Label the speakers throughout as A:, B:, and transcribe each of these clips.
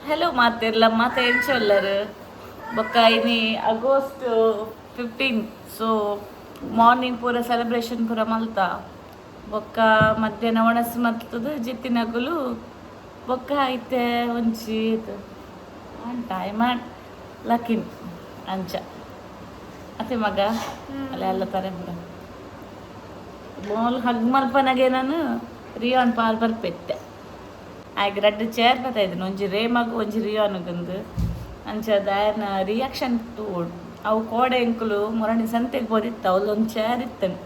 A: Hello మాతేర్ల మాత ఏం చొల్లరు బొక్క ఇది ಆಗಸ್ಟ್ 15 ಸೊ ಮಾರ್ನಿಂಗ್ ಪೂರ ಸೆಲೆಬ್ರೇಷನ್ ಪೂರ ಮಲ್ತ ಬೊಕ್ಕ ಮಧ್ಯಾಹ್ನ ಒಣಸ್ ಮಲ್ತದು ಜಿತ್ತಿನಗುಲು ಬೊಕ್ಕ ಐತೆ ಒಂಚಿ ಟೈಮ್ ಲಕಿನ್ ಅಂಚ ಅತ್ತೆ ಮಗ ಅಲ್ಲ ಎಲ್ಲ ತಾರೆ ಪೂರ ಮೋಲ್ ಹಗ್ ಮಲ್ಪನಗೆ ನಾನು ರಿಯಾನ್ ಪಾಲ್ ಬರ್ಪೆತ್ತೆ ಆಯ್ಕೆ ರಡ್ಡು ಚೇರ್ ಬರ್ತಾಯಿದ್ದೀನಿ ಒಂಜಿ ರೇಮಗು ಒಂಜಿ ರಿಯಾನುಗಂದು ಅಂಚದ ರಿಯಾಕ್ಷನ್ ತೋಡು ಅವು ಕೋಡೆ ಎಂಕುಲು ಮೊರಣಿ ಸಂತೆಗೆ ಬೋದಿತ್ತು ಅವಲ್ಲೊಂದು ಚೇರ್ ಇತ್ತನು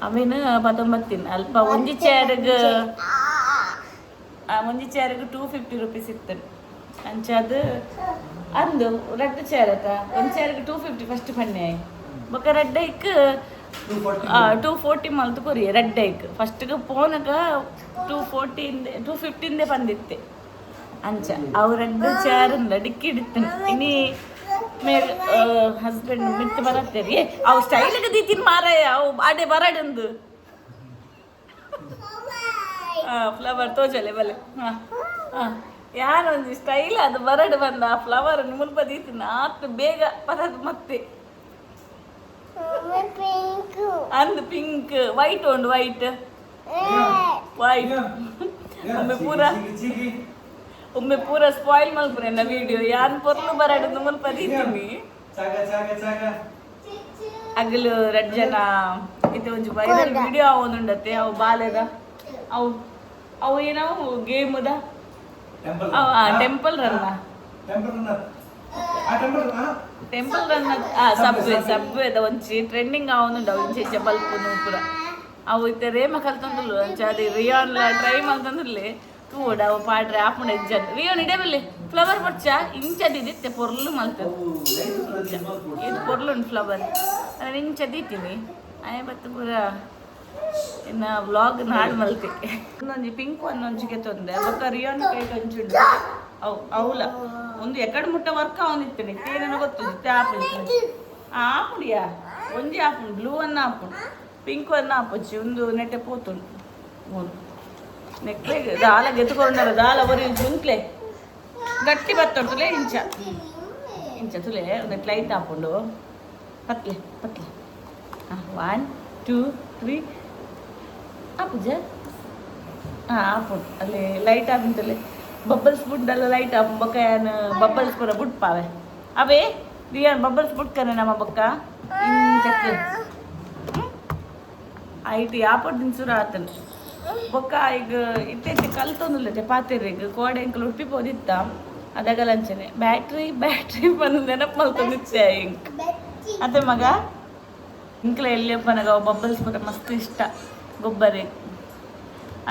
A: ಅವೇನು ಬತ್ತೊಂಬತ್ತಿನ ಅಲ್ಪ ಒಂಜಿ ಚೇರಿಗೆ $250 ಇತ್ತನು ಅಂಚದು ಅಂದು ರಡ್ಡು ಚೇರ್ ಆತ ಒಂದು ಚೇರಿಗೆ $250 ಫಸ್ಟ್ ಪನ್ನೆ ಬೊಕ್ಕ ರಡ್ಡೈಕ್ 240 ಮಲ್ತು ಕೊರಿ ರೆಡ್ಡೈಕ್ ಫಸ್ಟ್ಗೆ ಫೋನ್ಗೆ 215 ಬಂದಿತ್ತೆ ಅಂಚ ಅವು ರೆಡ್ ಚೇರ್ ಡಿಕ್ಕಿ ಇಡಿತ್ತೇನೆ ಇನಿ ಮೇಲ್ ಹಸ್ಬೆಂಡ್ ಮಿತ್ತು ಬರತ್ತೇರಿ ಅವು ಸ್ಟೈಲ್ಗೆ ದೀತಿನ ಮಾರಾಯ ಅವು ಬಾಡೆ ಬರಡಂದು ಫ್ಲವರ್ ತೋಜಲೆ ಬಲೆ ಯಾರೊಂದು ಸ್ಟೈಲ್ ಅದು ಬರಡು ಬಂದ ಆ ಫ್ಲವರ್ ಮುಲ್ಪ ದೀತಿನ ಆತು ಬೇಗ ಬರದು ಮತ್ತೆ ಅಂದ್ ಪಿಂಕ್ ವೈಟ್ ಉಂಡು ವೈಟ್ ಒಮ್ಮೆ ಪೂರ ಸ್ಪಾಯಿಲ್ ಮಲ್ಪುರ ಎನ್ನ ವಿಡಿಯೋ ಯಾನ್ ಪೊರ್ಲು ಬರಡು ಮುಲ್ಪ ದೀತೀನಿ ಅಗಲು 2 ಜನ ಇದು ಒಂಜಿ ವೈರಲ್ ವಿಡಿಯೋ ಅವನುಂಡತ್ತೆ ಅವು ಬಾಲೆದ ಅವು ಏನವು ಗೇಮದ ಟೆಂಪಲ್ ರನ್ನ ಟೆಂಪಲ್ ರನ್ ಸಬ್ವೇದ ಒಂಚಿ ಟ್ರೆಂಡಿಂಗ್ ಅವನುಂಡು ಒಂಚಿ ಬಲ್ಪುನು ಪೂರ ಅವು ಇತ್ತೆ ರೇಮ ಕಲ್ತಂದುಲ್ಲು ಅಂಚೆ ಅದೇ ರಿಯಾನ್ ಟ್ರೈ ಮಲ್ತಂದುಲ್ಲೆ ತೂಡ ಅವು ಪಾಡ್ರೆ ಆಪುಂಡ ಇಜ್ಜದ್ ರಿಯಾನ್ ಇಡೇಬಲ್ಲಿ ಫ್ಲವರ್ ಬರ್ಚ ಇಂಚದಿದ್ದಿತ್ತೆ ಪೊರ್ಲು ಮಲ್ತದು ಇದು ಪೊರ್ಲುಂಡು ಫ್ಲವರ್ ನಾನು ಇಂಚದಿತ್ತೀನಿ ಆಯ್ ಬತ್ತು ಪೂರ ಇನ್ನು ವ್ಲಾಗ್ ನಾಡು ಮಲ್ತಿ ಇನ್ನೊಂದು ಪಿಂಕ್ ಒಂದೊಂಜಿಗೆ ತೊಂದೆ ಬೊಕ್ಕ ರಿಯಾನ್ ಕೈ ಕಂಚುಂಡು ಅವಲ ಒಂದು ಎಕಡೆ ಮುಟ್ಟ ವರ್ಕ್ ಅವನಿತ್ತೇನೆ ತೇನೇನೋ ಗೊತ್ತು ಜಿತ್ತೆ ಆಪುಂಡು ಆಪುಡಿಯಾ ಒಂಜಿ ಆಪುಂಡು ಬ್ಲೂ ಅನ್ನ ಆಪುಂಡು ಪಿಂಕ್ ಅನ್ನ ಆಪುಚ್ಚಿ ಒಂದು ನೆಟ್ಟೆ ಪೋತುಂಡು ಮೂರು ನೆಕ್ಲೆ ದಾಲ ಗೆತ್ತುಕೊಂಡಾರ ದಾಲ ಬರೀ ಜುಂಕ್ಲೆ ಗಟ್ಟಿ ಬತ್ತೊಡ್ತುಲೆ ಇಂಚ ತುಲೆ ನೆಟ್ ಲೈಟ್ ಆಪುಂಡು ಪತ್ಲೆ 1 2 3 ಆಪುಜ ಆಪುಂಡು ಅಲ್ಲಿ ಲೈಟ್ ಆಪುಂಟಲೆ ಬಬ್ಬಲ್ಸ್ ಬುಡ್ಡೆಲ್ಲ ಲೈಟ್ ಆಪು ಬೊಕ್ಕ ಏನು ಬಬ್ಬಲ್ಸ್ ಪೂರ ಬುಡ್ಪಾವೆ ಅವೇ ರಿಯಾನ್ ಬಬ್ಬಲ್ಸ್ ಬುಡ್ಕನೆ ನಮ್ಮ ಬೊಕ್ಕ ಇಂಚಕ್ಕೆ ಐಟಿ ಆಪಡ್ ದಿನ್ಸುರ ಆತನು ಬೊಕ್ಕ ಈಗ ಇತ್ತೀಚೆ ಕಲ್ತೊಂದುಲ್ಲತೆ ಪಾತೆರಿಗೆ ಕೋಡೆ ಎಂಕಲು ಉಡ್ಪಿಬೋದಿತ್ತ ಅದಗಲಂಚನೆ ಬ್ಯಾಟ್ರಿ ಬಂದು ನೆನಪು ಮಲ್ತೊಂದಿಚ್ಚೆ ಇಂಕ್ ಅದೇ ಮಗ ಇಂಕ್ಲ ಎಲ್ಲಿಯಪ್ಪನಗ ಬಬ್ಬಲ್ಸ್ ಪೂರ ಮಸ್ತ್ ಇಷ್ಟ ಗೊಬ್ಬರೇ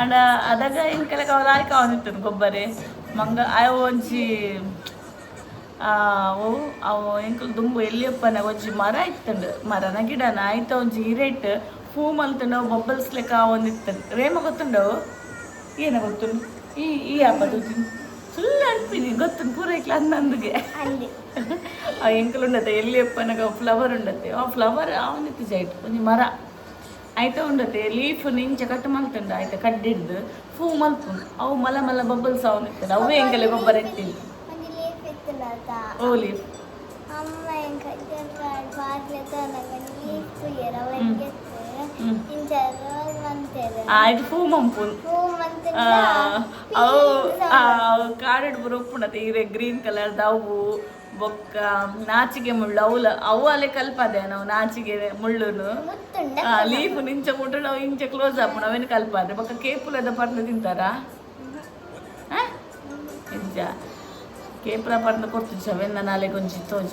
A: ಅಂಡ ಅದಾಗ ಇಂಕೆಲ್ಲ ಲಾಯ್ಕ ಅವನಿತ್ತು ಗೊಬ್ಬರೇ ಮಂಗ ಅವು ಒಂಜಿ ಅವು ಎಂಕಲ್ ದುಂಬು ಎಲ್ಲಿಯಪ್ಪನ ಒಂಜಿ ಮರ ಇತ್ತಂಡು ಮರನ ಗಿಡನ ಆಯ್ತ ಒಂಜಿ ಹಿರೇಟ್ ಹೂ ಮಲ್ತಂಡು ಅವು ಬಬ್ಬಲ್ಸ್ ಲೆಕ್ಕ ಒಂದಿತ್ತಂಡು ರೇಮ ಗೊತ್ತುಂಡವು ಏನ ಗೊತ್ತುಂಡು ಈ ಹಬ್ಬದ ಫುಲ್ ಅನ್ಪಿನಿ ಗೊತ್ತುಂಡು ಪೂರ ಇಕ್ಲ ಅನ್ನಂದುಗೆ ಆ ಎಂಕಲ್ ಉಂಡತ್ತೆ ಎಲ್ಲಿಯಪ್ಪನಾಗ ಫ್ಲವರ್ ಉಂಡತ್ತೆ ಆ ಫ್ಲವರ್ ಅವನಿತ್ತು ಜೈಟ್ ಒಂಜಿ ಮರ ಆಯ್ತಾ ಉಂಡತ್ತೆ ಲೀಫ್ ನಿಂಚ ಕಟ್ಟು ಮಲ್ತಂಡು ಆಯ್ತಾ ಕಡ್ಡಿಡ್ದು ಹೂ ಮಲ್ಪುಂಡು ಅವು ಮಲ ಬಬ್ಬಲ್ಸ್ ಅವನಿತ್ತಂಡು ಅವೇ ಎಂಕಲೆ ಗೊಬ್ಬರ ಎತ್ತೀನಿ ಓ ಲೀಫ್ ಆಯ್ತು ಹೂ ಮಂಪುನ್ ಅವು ಕಾಡಿಡ್ ಬರೋ ಉಪ್ಪುಂಡತ್ತೆ ಈರೆ ಗ್ರೀನ್ ಕಲರ್ದ ಅವು ಬೊಕ್ಕ ನಾಚಿಗೆ ಮುಳ್ಳು ಅವು ಅಲ್ಲೇ ಕಲ್ಪದೆ ನಾವು ನಾಚಿಗೆ ಮುಳ್ಳುನು ಲೀಫ್ ನಿಂಚ ಮುಟ್ಟು ನಾವು ಇಂಚ ಕ್ಲೋಸ್ ಆಪುಣ ಅವೇನು ಕಲ್ಪದೆ ಬೊಕ್ಕ ಕೇಪುಲದ ಪರ್ದು ತಿಂತಾರ ನಿಜ ಕೇಪುಲ ಪರ್ದು ಕೊಡ್ತಿದ್ದ ಅವೆನ್ನ ನಾಳೆ ಕೊಂಚ ತೋಜ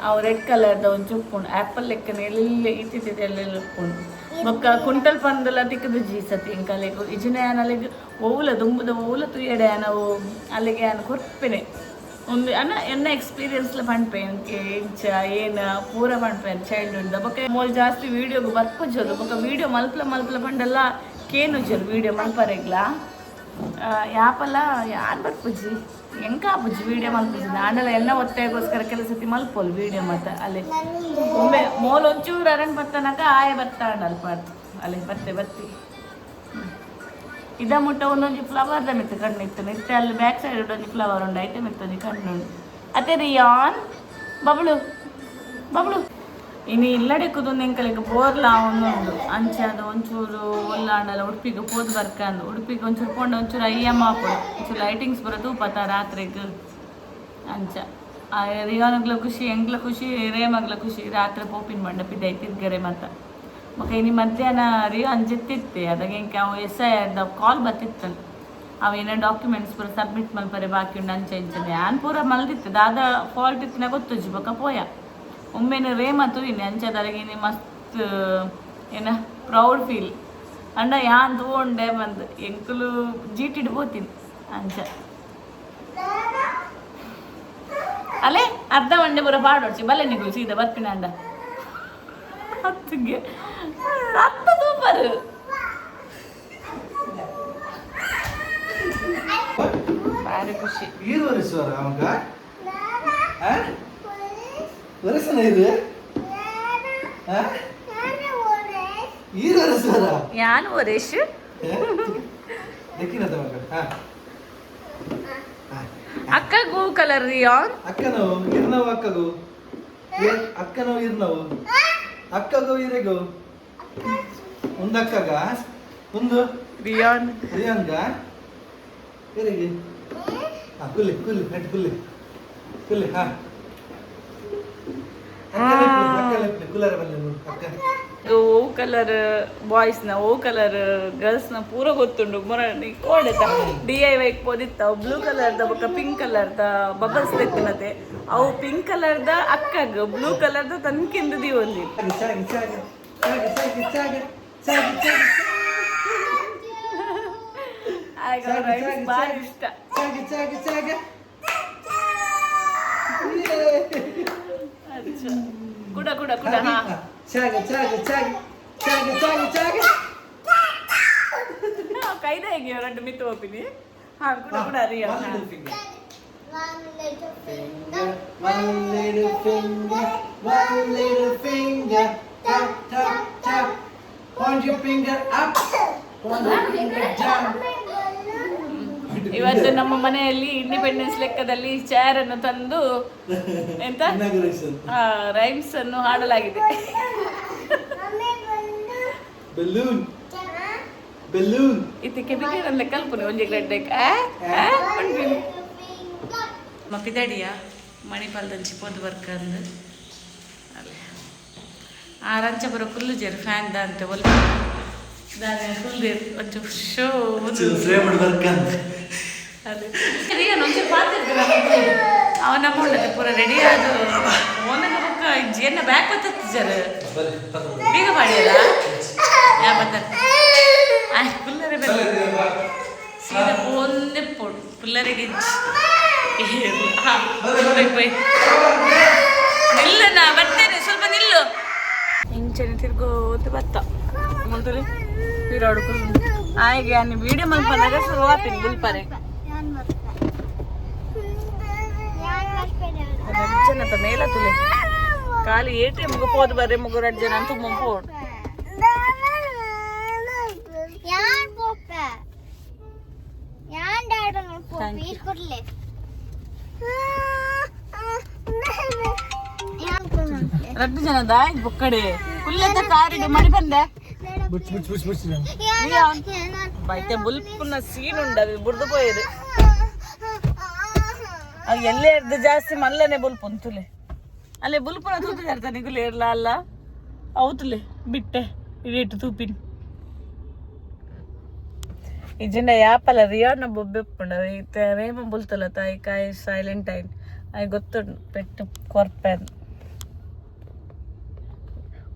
A: ಅವು ರೆಡ್ ಕಲರ್ದ ಒಂಚು ಉಪ್ಪುಂಡು ಆ್ಯಪಲ್ ಲೆಕ್ಕನ ಎಲ್ಲ ಇತ್ತಿದ್ದ ಎಲ್ಲೆಲ್ಲ ಉಪ್ಪುಂಡು ಬೊಕ್ಕ ಕುಂಟಲ್ ಪಂದಲ ತಿಕ್ಕದು ಜೀಸತಿ ಇಂಕಲೆಗು ಇಜಿನ ಅಲ್ಲಿಗೆ ಓವುಲ ದುಂಬುದ ಓವುಲ ತುಯ್ಯಡೆ ನಾವು ಅಲ್ಲಿಗೆ ನಾನು ಕೊರ್ಪೆನೆ ಒಂದು ಎನ್ನ ಎಕ್ಸ್ಪೀರಿಯನ್ಸ್ಲ ಪಂಡ್ಪೆ ನನಗೆ ಇಂಚ ಏನು ಪೂರ ಪಂಡ್ಪೆ ಚೈಲ್ಡ್ಹುಡ್ ಬೊಕ್ಕ ಮೋಲ್ ಜಾಸ್ತಿ ವೀಡಿಯೋಗು ಬರ್ಪುಜೋದು ಬೊಕ್ಕ ವೀಡಿಯೋ ಮಲ್ಪಲ ಪಂಡೆಲ್ಲ ಕೇನುಜರು ವೀಡಿಯೋ ಮಲ್ಪರೆಗ್ಲ ಯಾಪಲ್ಲ ಯಾರು ಬರ್ಪುಜಿ ಎಂಕ ಆಪುಜಿ ವೀಡಿಯೋ ಮಲ್ಪುಜಿ ನಾನೆಲ್ಲ ಎಲ್ಲ ಒತ್ತಾಯಗೋಸ್ಕರ ಕೆಲಸತಿ ಮಲ್ಪೋಲ್ ವೀಡಿಯೋ ಮತ್ತೆ ಅಲ್ಲಿ ಒಮ್ಮೆ ಮೋಲ್ ಒಂಚೂರು ಅರಣ್ ಬರ್ತಾನಾಗ ಆಯ ಬರ್ತಾಂಡ ಅಲ್ಪ ಅಲ್ಲಿ ಬರ್ತಿ ಇದ ಮುಟ್ಟ ಒಂದೊಂದು ಫ್ಲವರ್ದ ಮಿತ್ತು ಕಣ್ಣು ಇತ್ತು ನಿತ್ತೆ ಅಲ್ಲಿ ಬ್ಯಾಕ್ ಸೈಡ್ ಒಂದೊಂದು ಫ್ಲವರ್ ಉಂಡು ಐತೆ ಮಿತ್ತೊಂದು ಕಣ್ಣು ಅತ್ತೆ ರಿಯಾನ್ ಬಬ್ಳು ಬಬ್ಳು ಇನ್ನು ಇಲ್ಲಡೆಕ್ಕುದೊಂದು ಎಂಕಲಿಗೆ ಬೋರ್ಲ ಒಂದೊಂದು ಅಂಚೆ ಅದು ಒಂಚೂರು ಒಲ್ಲಾಂಡಲ್ಲ ಉಡುಪಿಗೆ ಪೋದು ಬರ್ಕಂದು ಉಡುಪಿಗೆ ಒಂಚೂರು ಕೊಂಡು ಒಂಚೂರು ಅಯ್ಯಮ್ಮ ಹಾಕೋದು ಒಂಚೂರು ಲೈಟಿಂಗ್ಸ್ ಬರೋದು ಪತ್ತ ರಾತ್ರಿಗೆ ಅಂಚ ರಿಯಾನ್ಗ್ಲ ಖುಷಿ ಎಂಗ್ಲ ಖುಷಿ ರೇಮಗ್ಲ ಖುಷಿ ರಾತ್ರಿ ಪೋಪಿನ ಮಂಡಪ ಇದೈತಿದ್ಗರೆ ಮತ್ತು ಮತ್ತೆ ಇನ್ನು ಮಧ್ಯಾಹ್ನ ರಿಯಾನ್ ಜೆತ್ತಿತ್ತೆ ಅದಾಗ ಎಂಕೆ ಅವು SIR ಕಾಲ್ ಬತ್ತಿತ್ತಲ್ಲ ಅವೇನೋ ಡಾಕ್ಯುಮೆಂಟ್ಸ್ ಪೂರ ಸಬ್ಮಿಟ್ ಮಲ್ಪರೆ ಬಾಕಿ ಉಂಡು ಅಂಚೆ ಇಂಚನೆ ನಾನು ಪೂರ ಮಲ್ದಿತ್ತು ದಾದ ಫಾಲ್ಟ್ ಇತ್ತಿನ ಗೊತ್ತುಜ್ಜಿ ಬೊಕ್ಕ ಪೋಯ ಒಮ್ಮೆನ ರೇಮ ತುಯಿನಿ ಅಂಚದರಗಿನಿ ಮಸ್ತ್ ಏನ ಪ್ರೌಡ್ ಫೀಲ್ ಅಂಡ ಯಾನ್ ತಗೊಂಡೆ ಬಂದು ಎಂಕುಲು ಜೀಟಿಡ್ ಹೋತೀನಿ ಅಂಚ ಅಲ್ಲೇ ಅರ್ಧ ಮಂಡೆ ಪೂರ ಪಾಡೋಡ್ಸಿ ಬಲ್ಲೆ ನಿಗುಲು ಸೀದಾ ಬರ್ಪಿನ ಅಂಡ ಹತ್ತಿಗೆ ಅರ್ಧ ಸೂಪರ್ ಭಾರಿ ಖುಷಿ ಯಾನು ವರೇಶ್ ಅಕ್ಕಗೂ ಕಲರ್ ರಿಯಾನ್
B: ಅಕ್ಕನೋ ಇರ್ನವು ಅಕ್ಕಗೂ ಅಕ್ಕನೋ ಇರ್ನವು ಅಕ್ಕಗೂ ಇರೆಗೂ ಒಂದು ಅಕ್ಕಗ ಒಂದು
A: ರಿಯಾನ್
B: ರಿಯಾನ್ಗ ಇರೆಗೆ ಕುಲ್ಲಿ ಕುಲ್ಲಿ ಹೆಡ್ ಕುಲ್ಲಿ ಕುಲ್ಲಿ ಹಾ ಕುಲ್ಲರ ಬಲ್ಲ ಅಕ್ಕ
A: ಓ ಕಲರ್ ಬಾಯ್ಸ್ನ ಓ ಕಲರ್ ಗರ್ಲ್ಸ್ನ ಪೂರ ಗೊತ್ತುಂಡು ಮೊರನಿ ಕೋಡೆತ DIY ಪೋದಿತ್ತಾವು ಬ್ಲೂ ಕಲರ್ದ ಬೊಕ್ಕ ಪಿಂಕ್ ಕಲರ್ದ ಬಬಲ್ಸ್ ತೆತ್ತಿನತೆ ಅವು ಪಿಂಕ್ ಕಲರ್ದ ಅಕ್ಕಗ ಬ್ಲೂ ಕಲರ್ದ ತನ್ಕಿಂದ ದಿವೊಂದಿ ಬಾರಿ ಇಷ್ಟ ಕುಡ ಕುಡ ಕುಡ ಹಾ ಕೈದ ಹೇಗೆ ಎರಡು ಮಿತ್ತು ಹೋಗ್ತೀನಿ ಹಾ ಕುಡ ಕುಡ ರಿಯಾ
B: One little finger, tap, tap, tap. Point your finger up, point your finger down.
A: ಇವತ್ತು ನಮ್ಮ ಮನೆಯಲ್ಲಿ ಇಂಡಿಪೆಂಡೆನ್ಸ್ ಲೆಕ್ಕದಲ್ಲಿ ಚೇರ್ ಅನ್ನು ತಂದು ಎಂತ ರೈಮ್ಸ್ ಅನ್ನು ಹಾಡಲಾಗಿದೆ.
B: ಬಲೂನ್ ಬಲೂನ್
A: ಇದಕ್ಕೆ ಬಿಗಿ ನನ್ನ ಕಲ್ಪನೆ ಒಂಜಿ ಗಡ್ಡೆ ಮಪ್ಪಿದಡಿಯ ಮಣಿಪಾಲದಂಚಿ ಪೋದು ಬರ್ಕಂದು ಅಲ್ಲೇ ಆ ರಂಚ ಬರೋ ಫುಲ್ಲು ಜೇರು ಫ್ಯಾನ್ ದಾಂತೆ ಒಲ್ ದಾನೆ ಫುಲ್ ಒಂಚು ಶೋ
B: ಫ್ರೇಮ್ ಬರ್ಕಂದು
A: ಅಲ್ಲೇ ರಿಯನ್ ಒಂಚೂರು ಪಾತಿರ್ತೀರ ಅವ ನಮ್ಮ ಉಂಡದೆ ಪೂರ ರೆಡಿ ಆದ ಓನಗ ಬುಕ್ಕ ಜೇನ ಬ್ಯಾಕ್ ಬತ್ತತ್ತು ಜರ ಬೀಗ ಮಾಡಿಯಲ್ಲ ಯಾ ಬತ್ತ ಪುಲ್ಲರೆ ಬಲ್ಲ ಸೀದಾ ಒಂದೇ ಪೋಡು ಪುಲ್ಲರಿಗೆ ನಿಲ್ಲ ನಾ ಬರ್ತೇನೆ ಸ್ವಲ್ಪ ನಿಲ್ಲು ಇಂಚನೆ ತಿರ್ಗೋದು ಬತ್ತ ಮುಂತಲಿ ಪೀರಾಡು ಆಯ್ಗೆ ನೀ ವಿಡಿಯೋ ಮಲ್ಪನಾಗ ಶುರು ಆಗ್ತೀನಿ ಗುಲ್ಪರೆ ರಡ್ಜನತ ಮೇಲ ತುಲೆ ಖಾಲಿ ATM ಗೆ ಹೋದ್ ಬರ್ರೆ ಮುಗು ರಡ್ಜನ ಅಂತ ಮುಂಪೋಡು ರಡ್ಡು ಜನದ ಬುಕ್ಕಡೆ ಕುಲ್ಲೆತ ಕಾರಿಡು ಮಡಿ ಬಂದೆ ಬೈತೆ ಬುಲ್ಪುನ ಸೀನ್ ಉಂಡದು ಬುಡ್ದು ಪೋಯದು ಅದು ಎಲ್ಲೇ ಇರ್ದು ಜಾಸ್ತಿ ಮಲ್ಲನೆ ಬುಲ್ಪು ಅಂತುಲೆ ಅಲ್ಲೇ ಬುಲ್ಪುನ ತೂತು ಜರ್ತಾನೆ ನಿಗುಲೆ ಇರ್ಲ ಅಲ್ಲ ಅವತುಲೆ ಬಿಟ್ಟೆ ಇಡೀಟು ತೂಪಿನಿ ಇಜೆಂಡ ಯಾಪಲ್ಲ ರಿಯಾನ ಬೊಬ್ಬೆಪ್ಪುಂಡ ರೇಮ ಬುಲ್ತಲ್ಲ ತಾಯಿ ಕಾಯಿ ಸೈಲೆಂಟ್ ಆಯ್ತು ಅದು ಗೊತ್ತುಂಡು ಪೆಟ್ಟು ಕೊರ್ಪೆನ್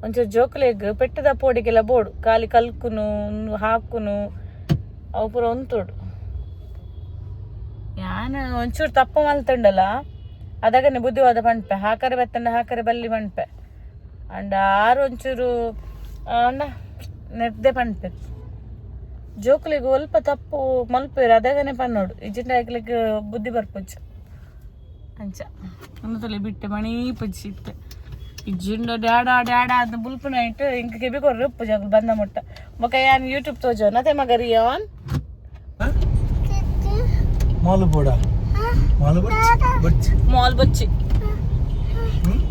A: ಒಂಚೂರು ಜೋಕ್ಲೆಗ್ ಪೆಟ್ಟದ ಪೋಡಿಗೆಲ್ಲ ಬೋಡು ಖಾಲಿ ಕಲ್ಕುನು ಹಾಕುನು ಅವು ಪೂರ ಒಂತೋಡು ಯಾನು ಒಂಚೂರು ತಪ್ಪ ಮಲ್ತುಂಡಲ್ಲ ಅದಾಗನೆ ಬುದ್ಧಿವಾದ ಪಂಡ್ಪೆ ಹಾಕರೆ ಬತ್ತಂಡ ಹಾಕರೆ ಬಲ್ಲಿ ಪಂಡ್ಪೆ ಅಂಡ ಆರು ಒಂಚೂರು ಅಂಡ ನೆಡ್ದೆ ಪಂಡ್ಪೆ ಜೋಕ್ಲಿಗೆ ಸ್ವಲ್ಪ ತಪ್ಪು ಮಲ್ಪೇರು ಅದಾಗನೆ ಪನ್ನೋಡು ಇಜಿಂಡ ಹಾಕ್ಲಿಕ್ಕೆ ಬುದ್ಧಿ ಬರ್ಪುಚ್ಚು ಅಂಚ ಒಂದು ತಲೆ ಬಿಟ್ಟೆ ಮಣಿ ಪಜ್ಜಿ ಇತ್ತೆ ಇಜ್ಜಿಂಡ ಡ್ಯಾಡ ಡ್ಯಾಡ ಅಂತ ಬುಲ್ಪುನ ಇಟ್ಟು ಇಂಕ ಕೆಬಿಕೊರ್ರೆ ಉಪ್ಪು ಜಾಗಲು ಬಂದ ಮುಟ್ಟ ಬೊಕ ಯಾನ್ ಯೂಟ್ಯೂಬ್ ತೋಜೋ ನತೆ ಮಗ ರಿಯಾನ್
B: ಮಾಲು ಬೋಡ ಮಾಲು ಬಚ್ಚಿ
A: ಮಾಲ್ ಬಚ್ಚಿ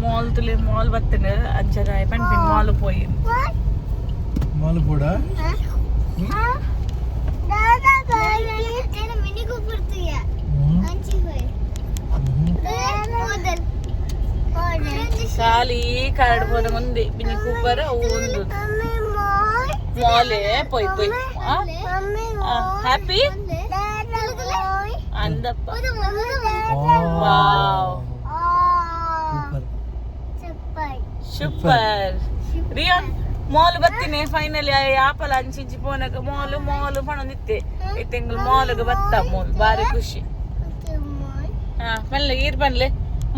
A: ಮಾಲ್ ತುಲೆ ಮಾಲ್ ಬತ್ತನ ಅಂಚದ ಪಂಪಿನ್ ಮಾಲ್ పోయి
B: ಮಾಲು ಬೋಡ ఖాళీ
A: కరడిపోవడం ఉంది బిన్ని కూపర్ ఉంది మాలే పోయి పోయి హ్యాపీ అందప్ప వావ్ సూపర్ ರಿಯಾನ್ ಮಾಲ್ ಬತ್ತಿನಿ ಫೈನಲಿ ಆಪಲ್ ಅಂಚಿಂಚಿ ಪೋನಕ ಮಾಲ್ ಪಣೊಂದಿತ್ತೆ ಈ ತಿಂಗಳು ಮಾಲ್ಗೆ ಬತ್ತ ಮಾಲ್ ಬಾರಿ ಖುಷಿ ಪನ್ಲೆ ಈರ್ ಪನ್ಲೆ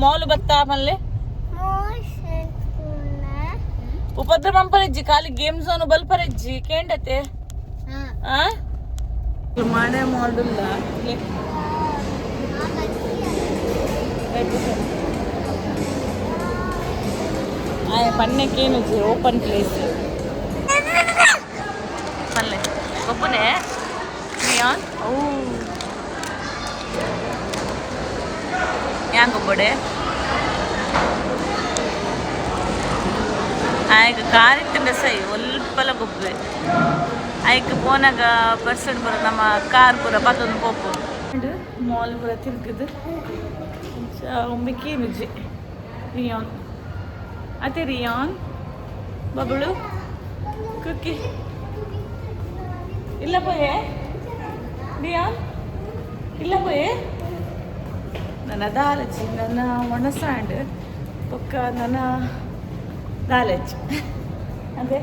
A: ಮಾಲ್ ಬತ್ತ ಪನ್ಲೆ ಉಪದ್ರ ಮಂಪರೆಜ್ಜಿ ಖಾಲಿ ಗೇಮ್ ಝೋನ್ ಬಲ್ಪರೆಜ್ಜಿ ಕೇಂಡತೆ ಮಾಡೆ ಮಾಲ್ಡುಲ್ಲ పన్నెకేను ఓపెన్ ప్లేస్ పల్లె ఒప్పునే రియాన్ ఓ ಯಾಂಗೊಬ್ಬಡೆ ಆಯ್ಕೆ ಕಾರಿಟ್ಟಿಂದ ಸೈ ಒಲ್ಪಲ ಗೊಬ್ಬೆ ಆಯ್ಕೆ ಪೋನಾಗ ಪರ್ಸೆಂಟ್ ಪೂರ ನಮ್ಮ ಕಾರ್ ಪೂರ ಪತ್ತೊಂದು ಪೋಪು ಮಾಲ್ ಪೂರ ತಿರ್ಗದು ಒಮ್ಮಿಕ್ಕೇನುಜಿ ರಿಯಾನ್ ಅತೆ ರಿಯಾನ್ ಬಬಳು ಕುಕ್ಕಿ ಇಲ್ಲ ಪೋಯೆ ರಿಯಾನ್ ಇಲ್ಲ ಪೋಯೆ ನನ್ನ ದಾಲಚಿ ನನ್ನ ಒಣಸಾಂಡ್ ಪಕ್ಕ ನನ್ನ ದಾಲಚಿ ಅದೇ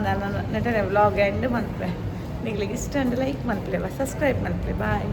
A: ನನ್ನ ನಟನೆ ವ್ಲಾಗ್ ಎಂಡ್ ಮನ್ಪೆ ನಿಗ್ಲಿಗೆ ಇಷ್ಟ ಅಂಡ್ ಲೈಕ್ ಮನ್ಪ್ಲೆ ಸಬ್ಸ್ಕ್ರೈಬ್ ಮನ್ಪ್ಲೆ ಬಾಯ್.